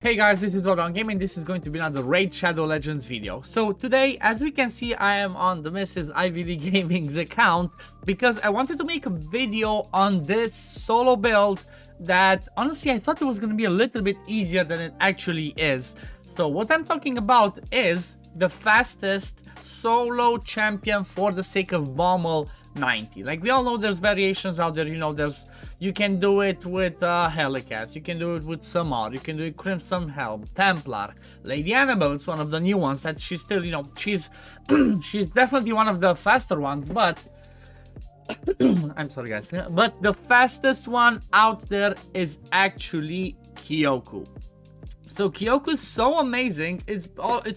Hey guys, this is OddOneGaming. This is going to be another Raid Shadow Legends video. So today, as we can see, I am on the Mrs. Ivy League Gaming's account because I wanted to make a video on this solo build that honestly I thought it was going to be a little bit easier than it actually is. So what I'm talking about is the fastest solo champion for the sake of Bommal 90. Like we all know there's variations out there, you know, you can do it with Helicat, you can do it with Samar, you can do it Crimson Helm, Templar, Lady Annabelle. It's one of the new ones that she's still, you know, she's she's definitely one of the faster ones, but I'm sorry guys, but the fastest one out there is actually Kyoku. So Kyoku is so amazing. It's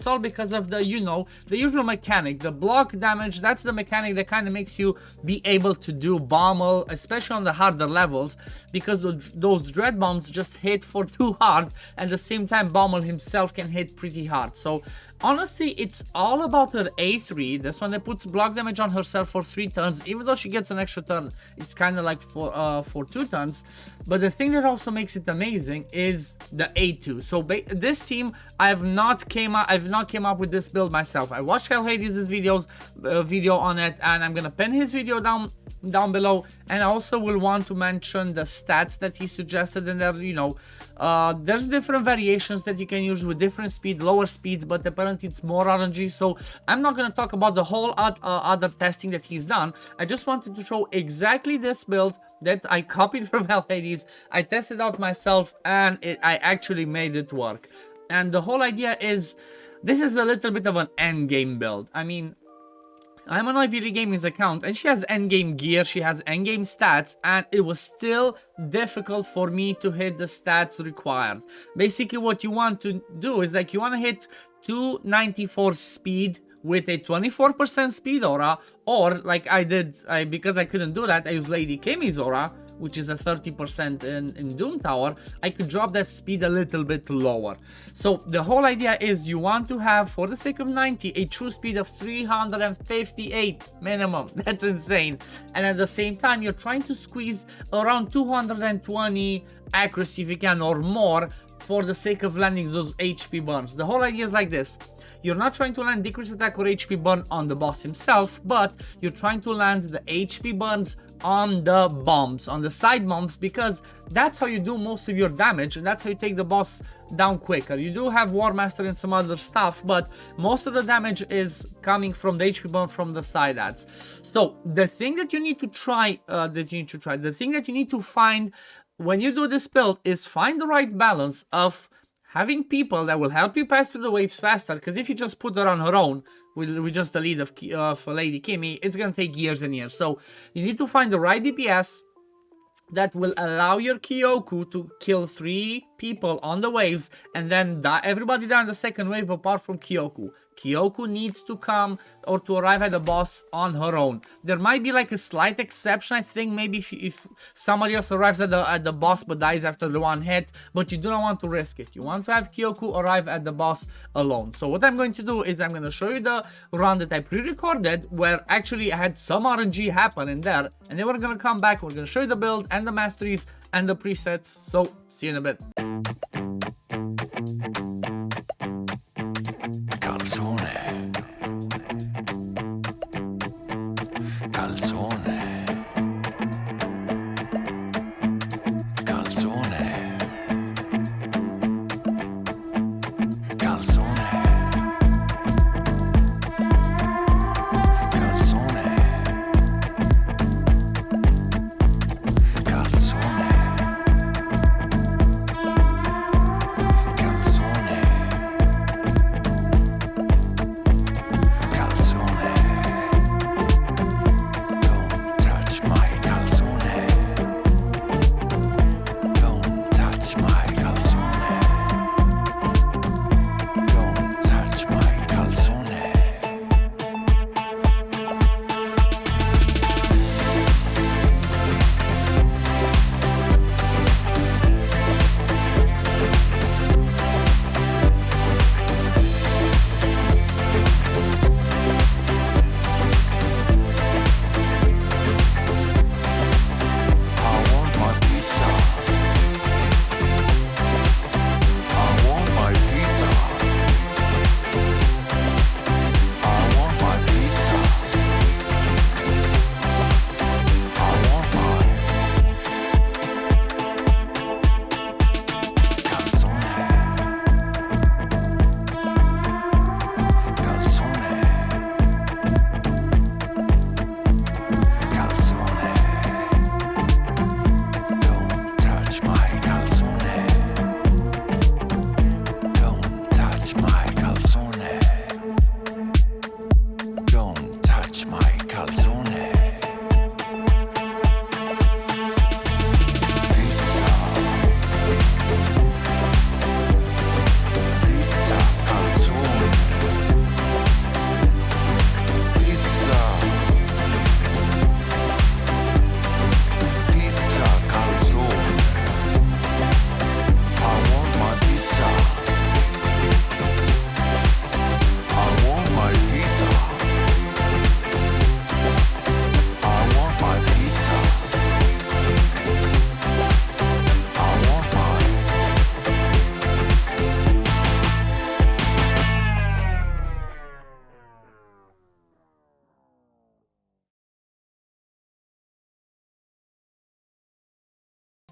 all because of the, you know, the usual mechanic, the block damage. That's the mechanic that kind of makes you be able to do Bommal, especially on the harder levels, because those dread bombs just hit for too hard, and at the same time Bommal himself can hit pretty hard. So honestly, it's all about her A3. This one that puts block damage on herself for 3 turns. Even though she gets an extra turn, it's kind of like for 2 turns. But the thing that also makes it amazing is the A2. So this team, I've not came up with this build myself. I watched Hell Hades' video on it, and I'm gonna pin his video down below. And I also will want to mention the stats that he suggested in there. You know, there's different variations that you can use with different speed, lower speeds, but apparently it's more RNG. So I'm not gonna talk about the whole other testing that he's done. I just wanted to show exactly this build that I copied from Hell Hades. I tested out myself, and I actually made it work. And the whole idea is, this is a little bit of an endgame build. I mean, I'm on Ivy League Gaming's account, and she has endgame gear, she has endgame stats, and it was still difficult for me to hit the stats required. Basically, what you want to do is, like, you want to hit 294 speed with a 24% speed aura, or like I did, because I couldn't do that, I used Lady Kimi's aura, which is a 30% in Doom Tower. I could drop that speed a little bit lower. So the whole idea is you want to have, for the sake of 90, a true speed of 358 minimum. That's insane. And at the same time, you're trying to squeeze around 220 accuracy if you can, or more, for the sake of landing those HP burns. The whole idea is like this. You're not trying to land decrease attack or HP burn on the boss himself, but you're trying to land the HP burns on the bombs, on the side bombs, because that's how you do most of your damage, and that's how you take the boss down quicker. You do have War Master and some other stuff, but most of the damage is coming from the HP burn from the side adds. So the thing that you need to try, the thing that you need to find when you do this build is find the right balance of having people that will help you pass through the waves faster, because if you just put her on her own with just the lead of Lady Kimi, it's gonna take years and years. So you need to find the right DPS that will allow your Kyoku to kill 3 people on the waves, and then everybody die on the second wave apart from Kyoku. Kyoku needs to come or to arrive at the boss on her own. There might be like a slight exception, I think, maybe if somebody else arrives at the boss but dies after the one hit, but you do not want to risk it. You want to have Kyoku arrive at the boss alone. So what I'm going to do is I'm going to show you the run that I pre-recorded, where actually I had some RNG happen in there, and then we're going to come back, we're going to show you the build and the masteries and the presets. So see you in a bit.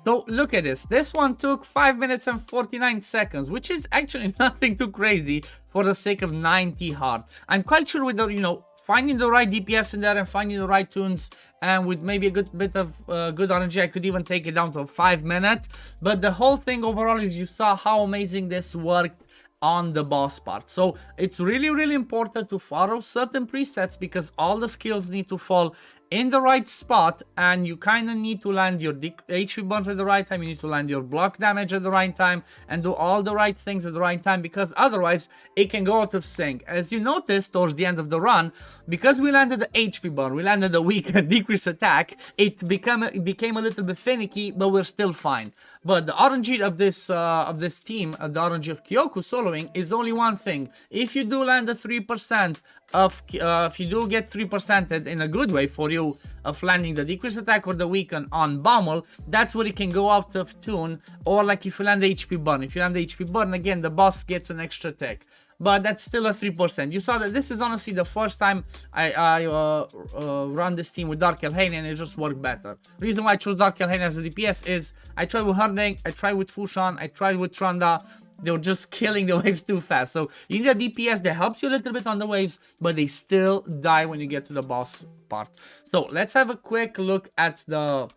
So look at this. This one took 5 minutes and 49 seconds, which is actually nothing too crazy for the sake of 90 hard. I'm quite sure with the, finding the right DPS in there and finding the right tunes, and with maybe a good bit of good RNG, I could even take it down to 5 minutes. But the whole thing overall is you saw how amazing this worked on the boss part. So it's really important to follow certain presets because all the skills need to fall in the right spot, and you kind of need to land your HP burns at the right time, you need to land your block damage at the right time, and do all the right things at the right time, because otherwise it can go out of sync. As you noticed towards the end of the run, because we landed the HP burn, we landed the weak decrease attack, it became a little bit finicky, but we're still fine. But the RNG of this team, the RNG of Kyoku soloing, is only one thing. If you do land a 3% if you do get 3% in a good way for you of landing the decrease attack or the weaken on Bommal, that's where it can go out of tune. Or like if you land the HP burn, if you land the HP burn again, the boss gets an extra tick, but that's still a 3%. You saw that this is honestly the first time I run this team with Dark Elhane, and it just worked better. The reason why I chose Dark Elhane as a DPS is I tried with Herding, I tried with Fushan, I tried with Tranda. They were just killing the waves too fast. So you need a DPS that helps you a little bit on the waves, but they still die when you get to the boss part. So let's have a quick look at the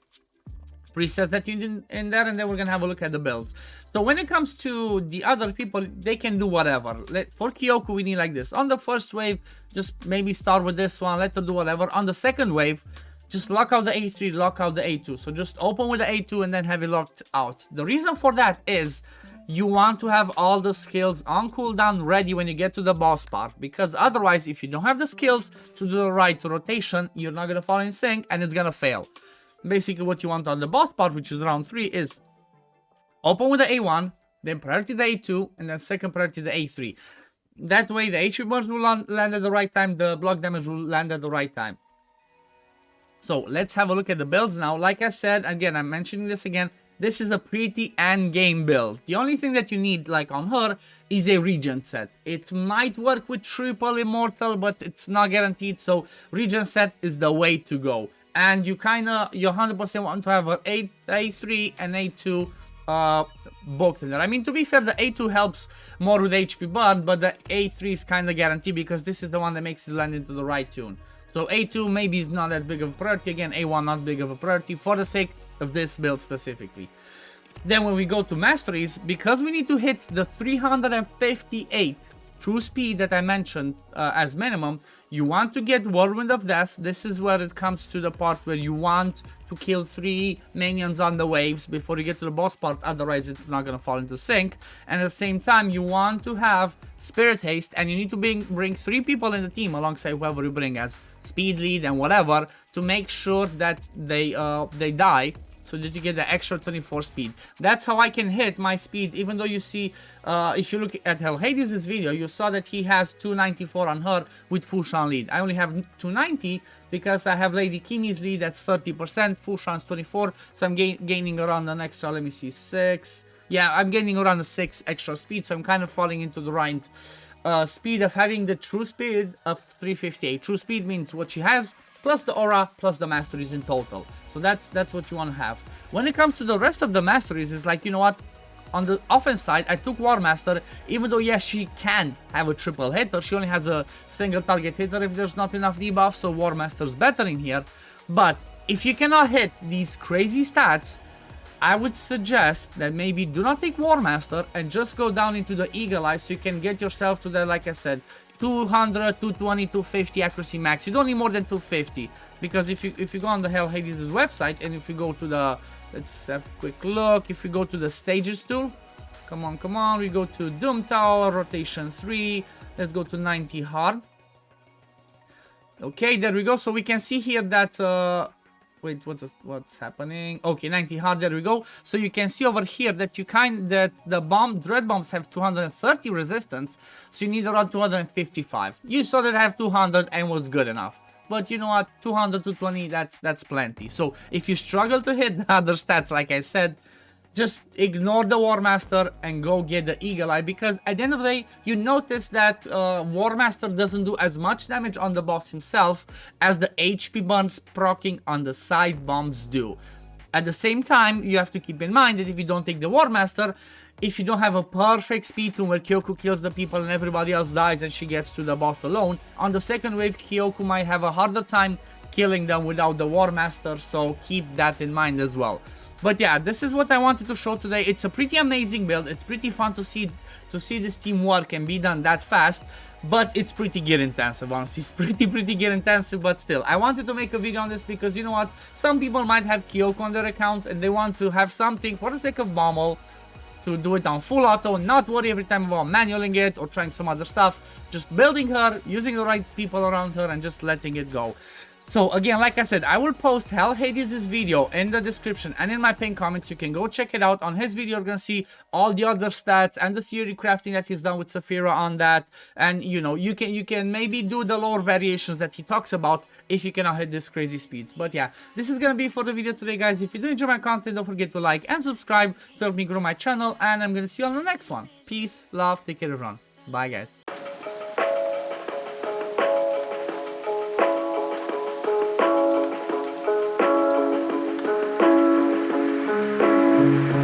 presets that you did in there, and then we're gonna have a look at the builds. So when it comes to the other people, they can do whatever. For Kyoku, we need like this. On the first wave, just maybe start with this one, let her do whatever. On the second wave, just lock out the A3, lock out the A2. So just open with the A2 and then have it locked out. The reason for that is you want to have all the skills on cooldown ready when you get to the boss part, because otherwise if you don't have the skills to do the right rotation, you're not going to fall in sync and it's going to fail. Basically what you want on the boss part, which is round 3, is open with the A1, then priority the A2, and then second priority the A3. That way the HP burns will land at the right time, the block damage will land at the right time. So let's have a look at the builds now. Like I said, again, I'm mentioning this again, this is a pretty end game build. The only thing that you need, like on her, is a regen set. It might work with triple immortal, but it's not guaranteed, so regen set is the way to go. And you 100% want to have an A3 and A2 booked in there. I mean, to be fair, the A2 helps more with HP burn, but the A3 is kind of guaranteed because this is the one that makes it land into the right tune. So A2 maybe is not that big of a priority. Again, A1 not big of a priority for the sake of this build specifically. Then when we go to masteries, because we need to hit the 358 true speed that I mentioned as minimum, you want to get Whirlwind of Death. This is where it comes to the part where you want to kill 3 minions on the waves before you get to the boss part, otherwise it's not going to fall into sync. And at the same time, you want to have Spirit Haste, and you need to bring 3 people in the team alongside whoever you bring as speed lead and whatever, to make sure that they die, so that you get the extra 24 speed. That's how I can hit my speed, even though you see, if you look at Hades' video, you saw that he has 294 on her with Fushan lead. I only have 290 because I have Lady Kimi's lead, that's 30%, Fushan's 24, so I'm gaining around an extra, let me see, 6. Yeah, I'm gaining around a 6 extra speed, so I'm kind of falling into the right speed of having the true speed of 358. True speed means what she has, plus the aura, plus the masteries in total. So that's what you want to have. When it comes to the rest of the masteries, it's like, you know what? On the offense side, I took War Master, even though, yes, she can have a triple hitter. She only has a single target hitter if there's not enough debuff, so War Master's better in here. But if you cannot hit these crazy stats, I would suggest that maybe do not take War Master and just go down into the Eagle Eye, so you can get yourself to the, like I said, 200, 220, 250 accuracy max. You don't need more than 250, because if you go on the Hell Hades' website, and if you go to the, let's have a quick look, if we go to the stages tool, come on, we go to Doom Tower, rotation 3, let's go to 90 hard. Okay, there we go. So we can see here that wait, what's happening? Okay, 90 hard, there we go. So you can see over here that the dread bombs have 230 resistance, so you need around 255. You saw that I have 200 and was good enough. But you know what, 200 to 20, that's plenty. So if you struggle to hit the other stats, like I said, just ignore the War Master and go get the Eagle Eye, because at the end of the day, you notice that War Master doesn't do as much damage on the boss himself as the HP burns proccing on the side bombs do. At the same time, you have to keep in mind that if you don't take the War Master, if you don't have a perfect speed to where Kyoku kills the people and everybody else dies and she gets to the boss alone, on the second wave, Kyoku might have a harder time killing them without the War Master, so keep that in mind as well. But yeah, this is what I wanted to show today. It's a pretty amazing build. It's pretty fun to see this team work and be done that fast, but it's pretty gear intensive, honestly. It's pretty gear intensive, but still, I wanted to make a video on this because, you know what, some people might have Kyoku on their account and they want to have something for the sake of Bommal to do it on full auto, not worry every time about manualing it or trying some other stuff, just building her, using the right people around her and just letting it go. So again, like I said, I will post Hell Hades' video in the description and in my pinned comments. You can go check it out. On his video, you're gonna see all the other stats and the theory crafting that he's done with Saphira on that. And you know, you can maybe do the lore variations that he talks about if you cannot hit these crazy speeds. But yeah, this is gonna be for the video today, guys. If you do enjoy my content, don't forget to like and subscribe to help me grow my channel. And I'm gonna see you on the next one. Peace, love, take care everyone. Bye, guys.